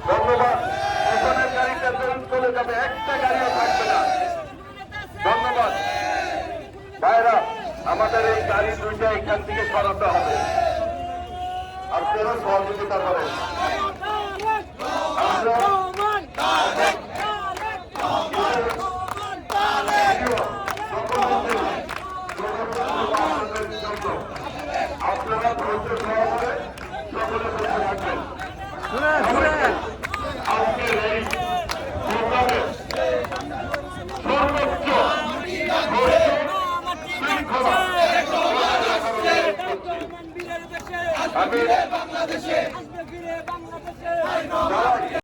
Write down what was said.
ধন্যবাদ। ওখানের গাড়িটা চলে যাবে, একটা গাড়িও থাকবে না। ধন্যবাদ ভাইরা, আমাদের এই গাড়ি দুইটা এখান থেকে সরাতে হবে। আর কেন সহযোগিতা করেন? আপনারা ধৈর্য সহকারে সকলে বসে থাকবেন। আজকের এই প্রোগ্রামে সর্বোচ্চ শৃঙ্খলা আমি